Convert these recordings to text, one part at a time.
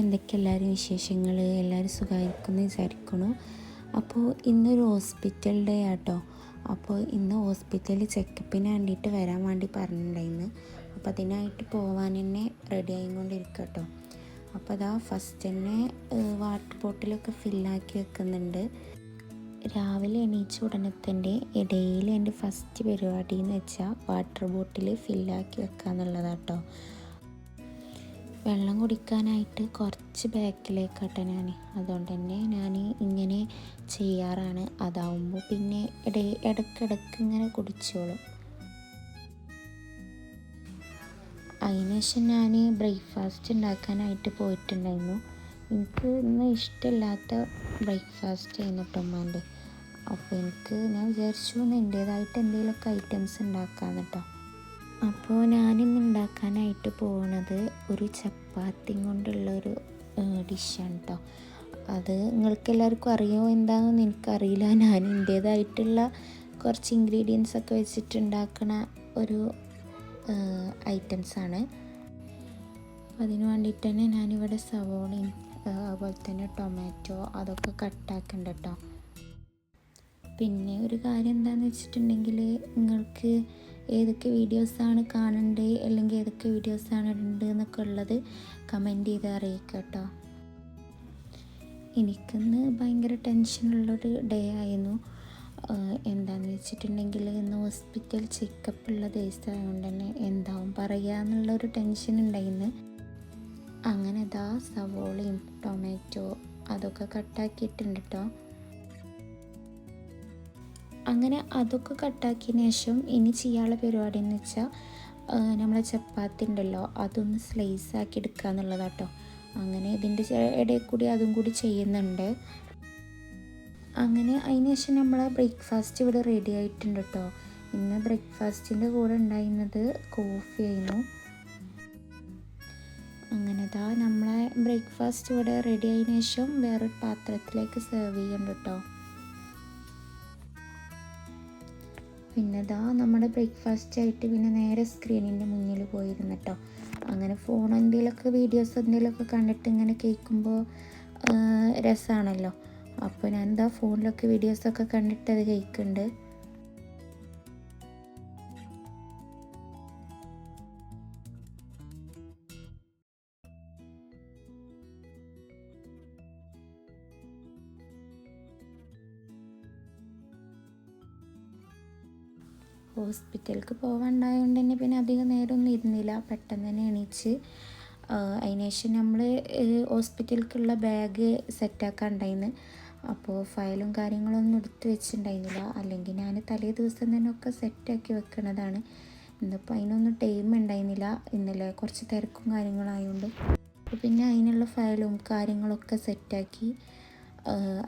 എന്തൊക്കെ എല്ലാവരും വിശേഷങ്ങൾ, എല്ലാവരും സുഖമായിരിക്കുമെന്ന് വിചാരിക്കുന്നു. അപ്പോൾ ഇന്നൊരു ഹോസ്പിറ്റൽ ഡേ ആട്ടോ. അപ്പോൾ ഇന്ന് ഹോസ്പിറ്റലിൽ ചെക്കപ്പിന് വേണ്ടിയിട്ട് വരാൻ വേണ്ടി പറഞ്ഞിട്ടുണ്ടായിരുന്നു. അപ്പോൾ അതിനായിട്ട് പോകാൻ തന്നെ റെഡി ആയിക്കൊണ്ടിരിക്കുക കേട്ടോ. അപ്പോൾ അതാ ഫസ്റ്റ് തന്നെ വാട്ടർ ബോട്ടിലൊക്കെ ഫില്ലാക്കി വെക്കുന്നുണ്ട്. രാവിലെ എണീച്ച ഉടനെ തന്നെ ഇടയിൽ എൻ്റെ ഫസ്റ്റ് പരിപാടി എന്ന് വെച്ചാൽ വാട്ടർ ബോട്ടിൽ ഫില്ലാക്കി വെക്കുക എന്നുള്ളതാട്ടോ. വെള്ളം കുടിക്കാനായിട്ട് കുറച്ച് ബാക്കിലേക്കാട്ടെ ഞാൻ, അതുകൊണ്ട് തന്നെ ഞാൻ ഇങ്ങനെ ചെയ്യാറാണ്. അതാവുമ്പോൾ പിന്നെ ഇടയ്ക്കിടയ്ക്ക് ഇങ്ങനെ കുടിച്ചോളും. അതിനുശേഷം ഞാൻ ബ്രേക്ക്ഫാസ്റ്റ് ഉണ്ടാക്കാനായിട്ട് പോയിട്ടുണ്ടായിരുന്നു. എനിക്ക് ഇന്ന് ഇഷ്ടമില്ലാത്ത ബ്രേക്ക്ഫാസ്റ്റ് ആയിരുന്നു ടൊമാൻ്റെ. അപ്പോൾ ഞാൻ വിചാരിച്ചു എൻ്റേതായിട്ട് എന്തെങ്കിലുമൊക്കെ ഐറ്റംസ് ഉണ്ടാക്കാമെന്ന് കേട്ടോ. അപ്പോൾ ഞാനിന്ന് ഉണ്ടാക്കാനായിട്ട് പോകുന്നത് ഒരു ചപ്പാത്തി കൊണ്ടുള്ളൊരു ഡിഷാണ് കേട്ടോ. അത് നിങ്ങൾക്ക് എല്ലാവർക്കും അറിയുമോ എന്താണെന്ന് എനിക്കറിയില്ല. ഞാൻ എൻ്റേതായിട്ടുള്ള കുറച്ച് ഇൻഗ്രീഡിയൻസ് ഒക്കെ വെച്ചിട്ടുണ്ടാക്കുന്ന ഒരു ഐറ്റംസാണ്. അതിന് വേണ്ടിയിട്ട് തന്നെ ഞാനിവിടെ സവോളയും അതുപോലെ തന്നെ ടൊമാറ്റോ അതൊക്കെ കട്ടാക്കുന്നുണ്ട് കേട്ടോ. പിന്നെ ഒരു കാര്യം എന്താണെന്ന് വെച്ചിട്ടുണ്ടെങ്കിൽ, നിങ്ങൾക്ക് ഏതൊക്കെ വീഡിയോസാണ് കാണേണ്ടത് അല്ലെങ്കിൽ ഏതൊക്കെ വീഡിയോസാണ് ഇടേണ്ടത് എന്നൊക്കെ ഉള്ളത് കമൻറ്റ് ചെയ്ത് അറിയിക്കുക കേട്ടോ. എനിക്കിന്ന് ഭയങ്കര ടെൻഷനുള്ളൊരു ഡേ ആയിരുന്നു. എന്താണെന്ന് വെച്ചിട്ടുണ്ടെങ്കിൽ ഇന്ന് ഹോസ്പിറ്റൽ ചെക്കപ്പ് ഉള്ള ദിവസമായതുകൊണ്ട് തന്നെ എന്താവും പറയുക എന്നുള്ളൊരു ടെൻഷൻ ഉണ്ടായിരുന്നു. അങ്ങനെ ദാ സവോളയും ടൊമാറ്റോ അതൊക്കെ കട്ടാക്കിയിട്ടുണ്ട് കേട്ടോ. അങ്ങനെ അതൊക്കെ കട്ടാക്കിയതിന് ശേഷം ഇനി ചെയ്യാനുള്ള പരിപാടി എന്ന് വെച്ചാൽ നമ്മളെ ചപ്പാത്തി ഉണ്ടല്ലോ അതൊന്ന് സ്ലൈസ് ആക്കി എടുക്കുക എന്നുള്ളതാട്ടോ. അങ്ങനെ ഇതിൻ്റെ ഇടയിൽ കൂടി അതും കൂടി ചെയ്യുന്നുണ്ട്. അങ്ങനെ അതിന് ശേഷം നമ്മളെ ബ്രേക്ക്ഫാസ്റ്റ് ഇവിടെ റെഡി ആയിട്ടുണ്ട് കേട്ടോ. ഇന്ന് ബ്രേക്ക്ഫാസ്റ്റിൻ്റെ കൂടെ ഉണ്ടായിരുന്നത് കോഫി ആയിരുന്നു. അങ്ങനെ ദാ നമ്മളെ ബ്രേക്ക്ഫാസ്റ്റ് ഇവിടെ റെഡി ആയതിനു ശേഷം വേറൊരു പാത്രത്തിലേക്ക് സെർവ് ചെയ്യുന്നുണ്ട് കേട്ടോ. പിന്നെ ദാ നമ്മുടെ ബ്രേക്ക്ഫാസ്റ്റ് ആയിട്ട് പിന്നെ നേരെ സ്ക്രീനിൻ്റെ മുന്നിൽ പോയിരുന്നു കേട്ടോ. അങ്ങനെ ഫോൺ എന്തെങ്കിലുമൊക്കെ വീഡിയോസ് എന്തെങ്കിലുമൊക്കെ കണ്ടിട്ട് ഇങ്ങനെ കേൾക്കുമ്പോൾ രസമാണല്ലോ. അപ്പോൾ ഞാൻ എന്താ ഫോണിലൊക്കെ വീഡിയോസൊക്കെ കണ്ടിട്ട് അത് കേൾക്കുന്നുണ്ട്. ഹോസ്പിറ്റലിലേക്ക് പോകാനുണ്ടായതുകൊണ്ട് തന്നെ പിന്നെ അധികം നേരമൊന്നും ഇരുന്നില്ല, പെട്ടെന്ന് തന്നെ എണീച്ച് അതിനുശേഷം നമ്മൾ ഹോസ്പിറ്റലിലേക്കുള്ള ബാഗ് സെറ്റാക്കാൻ ഉണ്ടായിരുന്നു. അപ്പോൾ ഫയലും കാര്യങ്ങളൊന്നും എടുത്ത് വെച്ചിട്ടുണ്ടായിരുന്നില്ല, അല്ലെങ്കിൽ ഞാൻ തലേ ദിവസം തന്നെ ഒക്കെ സെറ്റാക്കി വെക്കുന്നതാണ്. ഇന്നിപ്പോൾ അതിനൊന്നും ടൈം ഉണ്ടായിരുന്നില്ല, ഇന്നലെ കുറച്ച് തിരക്കും കാര്യങ്ങളായതുകൊണ്ട്. അപ്പോൾ പിന്നെ അതിനുള്ള ഫയലും കാര്യങ്ങളൊക്കെ സെറ്റാക്കി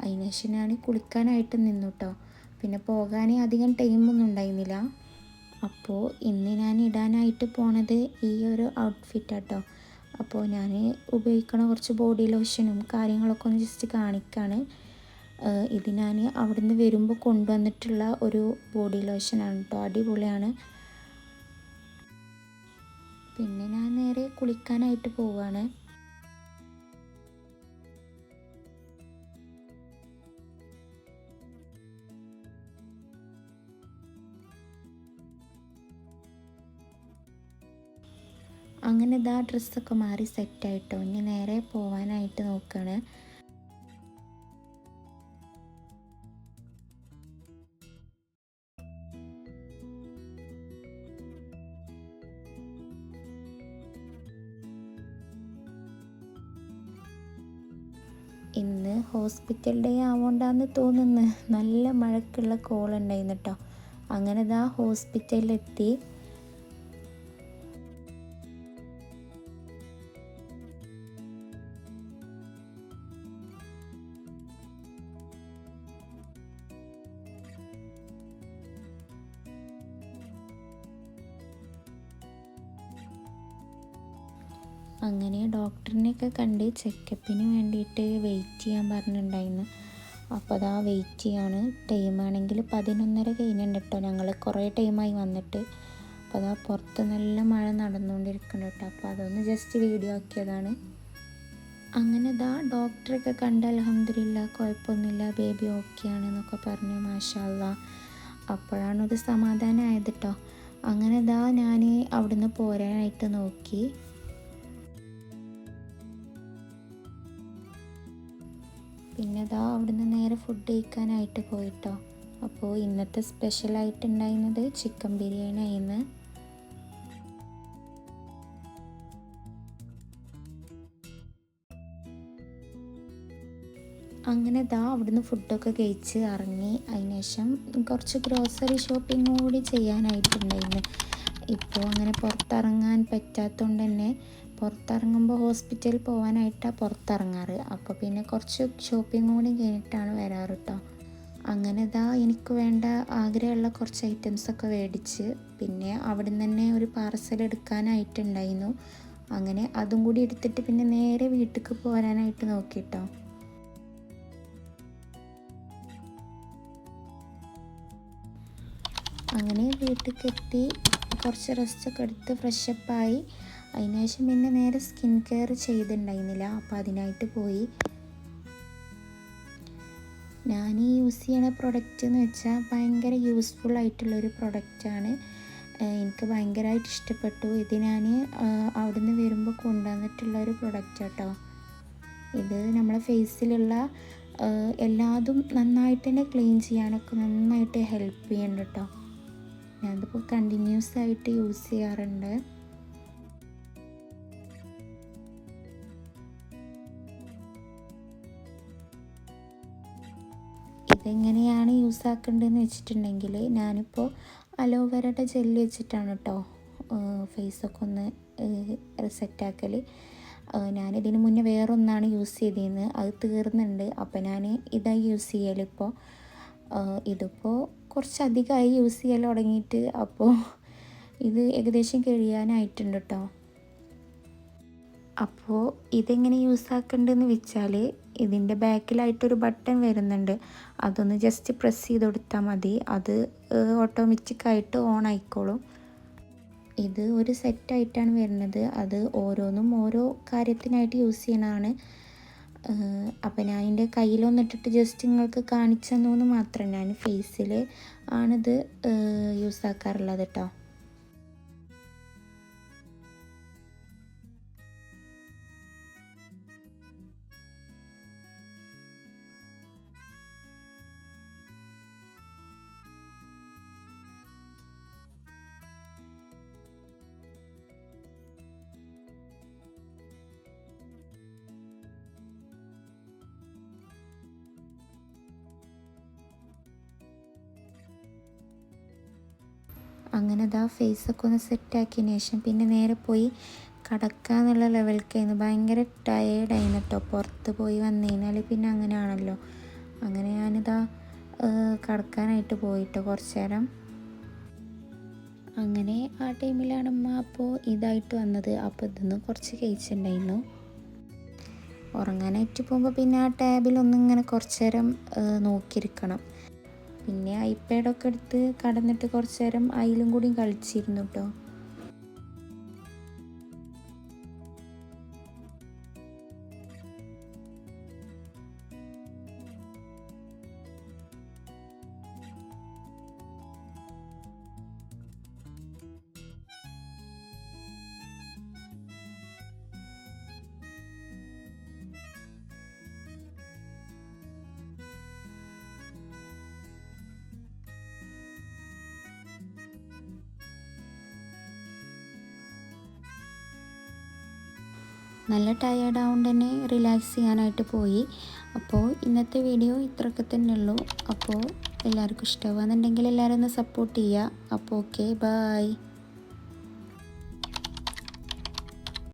അതിനുശേഷം ഞാൻ കുളിക്കാനായിട്ട് നിന്നു കേട്ടോ. പിന്നെ പോകാൻ അധികം ടൈമൊന്നും ഉണ്ടായിരുന്നില്ല. അപ്പോൾ ഇന്ന് ഞാൻ ഇടാനായിട്ട് പോണത് ഈ ഒരു ഔട്ട്ഫിറ്റാട്ടോ. അപ്പോൾ ഞാൻ ഉപയോഗിക്കണ കുറച്ച് ബോഡി ലോഷനും കാര്യങ്ങളൊക്കെ ഒന്ന് ജസ്റ്റ് കാണിക്കാണ്. ഇത് ഞാൻ അവിടുന്ന് വരുമ്പോൾ കൊണ്ടുവന്നിട്ടുള്ള ഒരു ബോഡി ലോഷനാണ് കേട്ടോ, അടിപൊളിയാണ്. പിന്നെ ഞാൻ നേരെ കുളിക്കാനായിട്ട് പോവുകയാണ്. അങ്ങനെ ഇതാ ഡ്രസ്സൊക്കെ മാറി സെറ്റായിട്ടോ. ഇനി നേരെ പോകാനായിട്ട് നോക്കുകയാണ്. ഇന്ന് ഹോസ്പിറ്റൽ ഡേ ആവോണ്ടാന്ന് തോന്നുന്നു, നല്ല മഴക്കുള്ള കോളുണ്ടായിരുന്നു കേട്ടോ. അങ്ങനെ ഇതാ ഹോസ്പിറ്റലിലെത്തി. അങ്ങനെ ഡോക്ടറിനെയൊക്കെ കണ്ട് ചെക്കപ്പിന് വേണ്ടിയിട്ട് വെയിറ്റ് ചെയ്യാൻ പറഞ്ഞിട്ടുണ്ടായിരുന്നു. അപ്പോൾ അതാ വെയിറ്റ് ചെയ്യാണ്. ടൈമാണെങ്കിൽ 11:30 കഴിഞ്ഞിട്ടുണ്ട് കേട്ടോ. ഞങ്ങൾ കുറേ ടൈമായി വന്നിട്ട്. അപ്പോൾ അതാ പുറത്ത് നല്ല മഴ നടന്നുകൊണ്ടിരിക്കുന്നുണ്ട് കേട്ടോ. അപ്പോൾ അതൊന്ന് ജസ്റ്റ് വീഡിയോ ആക്കിയതാണ്. അങ്ങനെ ഡോക്ടറൊക്കെ കണ്ട് അൽഹംദുലില്ലാ കുഴപ്പമൊന്നുമില്ല, ബേബി ഓക്കെ ആണെന്നൊക്കെ പറഞ്ഞു. മാഷാ അല്ലാ. അപ്പോഴാണൊരു സമാധാനമായത് കേട്ടോ. അങ്ങനെ ഞാൻ അവിടുന്ന് പോരാനായിട്ട് നോക്കി. പിന്നെ അവിടുന്ന് നേരെ ഫുഡ് കഴിക്കാനായിട്ട് പോയിട്ടോ. അപ്പോൾ ഇന്നത്തെ സ്പെഷ്യലായിട്ട് ഉണ്ടായിരുന്നത് ചിക്കൻ ബിരിയാണി ആയിരുന്നു. അങ്ങനെ അവിടുന്ന് ഫുഡൊക്കെ കഴിച്ച് ഇറങ്ങി. അതിനുശേഷം കുറച്ച് ഗ്രോസറി ഷോപ്പിംഗ് കൂടി ചെയ്യാനായിട്ടുണ്ടായിരുന്നു. ഇപ്പോൾ അങ്ങനെ പുറത്തിറങ്ങാൻ പറ്റാത്തതുകൊണ്ട് തന്നെ പുറത്തിറങ്ങുമ്പോൾ ഹോസ്പിറ്റലിൽ പോകാനായിട്ടാണ് പുറത്തിറങ്ങാറ്. അപ്പോൾ പിന്നെ കുറച്ച് ഷോപ്പിംഗ് കൂടി കഴിഞ്ഞിട്ടാണ് വരാറ് കേട്ടോ. അങ്ങനെ എനിക്ക് വേണ്ട ആഗ്രഹമുള്ള കുറച്ച് ഐറ്റംസൊക്കെ മേടിച്ച് പിന്നെ അവിടെ നിന്ന് തന്നെ ഒരു പാർസൽ എടുക്കാനായിട്ടുണ്ടായിരുന്നു. അങ്ങനെ അതും കൂടി എടുത്തിട്ട് പിന്നെ നേരെ വീട്ടിലേക്ക് പോരാനായിട്ട് നോക്കിട്ടോ. അങ്ങനെ വീട്ടിലേക്ക് എത്തി കുറച്ച് റെസ്റ്റൊക്കെ എടുത്ത് ഫ്രഷപ്പായി. അതിനുശേഷം പിന്നെ നേരെ സ്കിൻ കെയർ ചെയ്തിട്ടുണ്ടായിരുന്നില്ല, അപ്പോൾ അതിനായിട്ട് പോയി. ഞാൻ യൂസ് ചെയ്യണ പ്രൊഡക്റ്റ് എന്ന് വെച്ചാൽ ഭയങ്കര യൂസ്ഫുൾ ആയിട്ടുള്ളൊരു പ്രൊഡക്റ്റാണ്. എനിക്ക് ഭയങ്കരമായിട്ട് ഇഷ്ടപ്പെട്ടു. ഇത് ഞാൻ അവിടുന്ന് വരുമ്പോൾ കൊണ്ടുവന്നിട്ടുള്ളൊരു പ്രൊഡക്റ്റ് കേട്ടോ. ഇത് നമ്മളെ ഫേസിലുള്ള എല്ലാതും നന്നായിട്ട് തന്നെ ക്ലീൻ ചെയ്യാനൊക്കെ നന്നായിട്ട് ഹെൽപ്പ് ചെയ്യുന്നുണ്ട് കേട്ടോ. ഞാനിതിപ്പോൾ കണ്ടിന്യൂസ് ആയിട്ട് യൂസ് ചെയ്യാറുണ്ട്. ഇതെങ്ങനെയാണ് യൂസ് ആക്കേണ്ടതെന്ന് വെച്ചിട്ടുണ്ടെങ്കിൽ ഞാനിപ്പോൾ അലോവേരയുടെ ജെല്ല് വെച്ചിട്ടാണ് കേട്ടോ ഫേസൊക്കെ ഒന്ന് സെറ്റാക്കൽ. ഞാനിതിന് മുന്നേ വേറൊന്നാണ് യൂസ് ചെയ്തിരുന്നത്, അത് തീർന്നുണ്ട്. അപ്പോൾ ഞാൻ ഇതായി യൂസ് ചെയ്യലിപ്പോൾ. ഇതിപ്പോൾ കുറച്ചധികമായി യൂസ് ചെയ്യൽ തുടങ്ങിയിട്ട്. അപ്പോൾ ഇത് ഏകദേശം കഴിയാനായിട്ടുണ്ട് കേട്ടോ. അപ്പോൾ ഇതെങ്ങനെ യൂസ് ആക്കേണ്ടതെന്ന് വെച്ചാൽ ഇതിൻ്റെ ബാക്കിലായിട്ടൊരു ബട്ടൺ വരുന്നുണ്ട്, അതൊന്ന് ജസ്റ്റ് പ്രസ് ചെയ്ത് കൊടുത്താൽ മതി. അത് ഓട്ടോമാറ്റിക്കായിട്ട് ഓൺ ആയിക്കോളും. ഇത് ഒരു സെറ്റായിട്ടാണ് വരുന്നത്. അത് ഓരോന്നും ഓരോ കാര്യത്തിനായിട്ട് യൂസ് ചെയ്യണതാണ്. അപ്പോൾ ഞാൻ എൻ്റെ കയ്യിലൊന്നിട്ടിട്ട് ജസ്റ്റ് നിങ്ങൾക്ക് കാണിച്ചു തന്നു മാത്രം. ഞാൻ ഫേസിൽ ആണിത് യൂസ് ആക്കാറുള്ളത് കേട്ടോ. അങ്ങനെ ഫേസൊക്കെ ഒന്ന് സെറ്റാക്കിയതിന് ശേഷം പിന്നെ നേരെ പോയി കിടക്കാന്നുള്ള ലെവലിലേക്കായിരുന്നു. ഭയങ്കര ടയേർഡായിരുന്നു കേട്ടോ. പുറത്ത് പോയി വന്നു കഴിഞ്ഞാൽ പിന്നെ അങ്ങനെയാണല്ലോ. അങ്ങനെ കിടക്കാനായിട്ട് പോയിട്ടോ കുറച്ച് നേരം. അങ്ങനെ ആ ടൈമിലാണ് അമ്മ അപ്പോൾ ഇതായിട്ട് വന്നത്. അപ്പോൾ ഇതൊന്നും കുറച്ച് കഴിച്ചിട്ടുണ്ടായിരുന്നു. ഉറങ്ങാനായിട്ട് പോകുമ്പോൾ പിന്നെ ആ ടാബിലൊന്നിങ്ങനെ കുറച്ച് നേരം നോക്കിയിരിക്കണം. പിന്നെ ഐപാഡൊക്കെ എടുത്ത് കടന്നിട്ട് കുറച്ച് നേരം അതിലും കൂടി കളിച്ചിരുന്നു കേട്ടോ. നല്ല ടയേർഡാവുകൊണ്ട് തന്നെ റിലാക്സ് ചെയ്യാനായിട്ട് പോയി. അപ്പോൾ ഇന്നത്തെ വീഡിയോ ഇത്രയൊക്കെ തന്നെ ഉള്ളൂ. അപ്പോൾ എല്ലാവർക്കും ഇഷ്ടമാകുന്നുണ്ടെങ്കിൽ എല്ലാവരും ഒന്ന് സപ്പോർട്ട് ചെയ്യുക. അപ്പോൾ ഓക്കെ, ബൈ.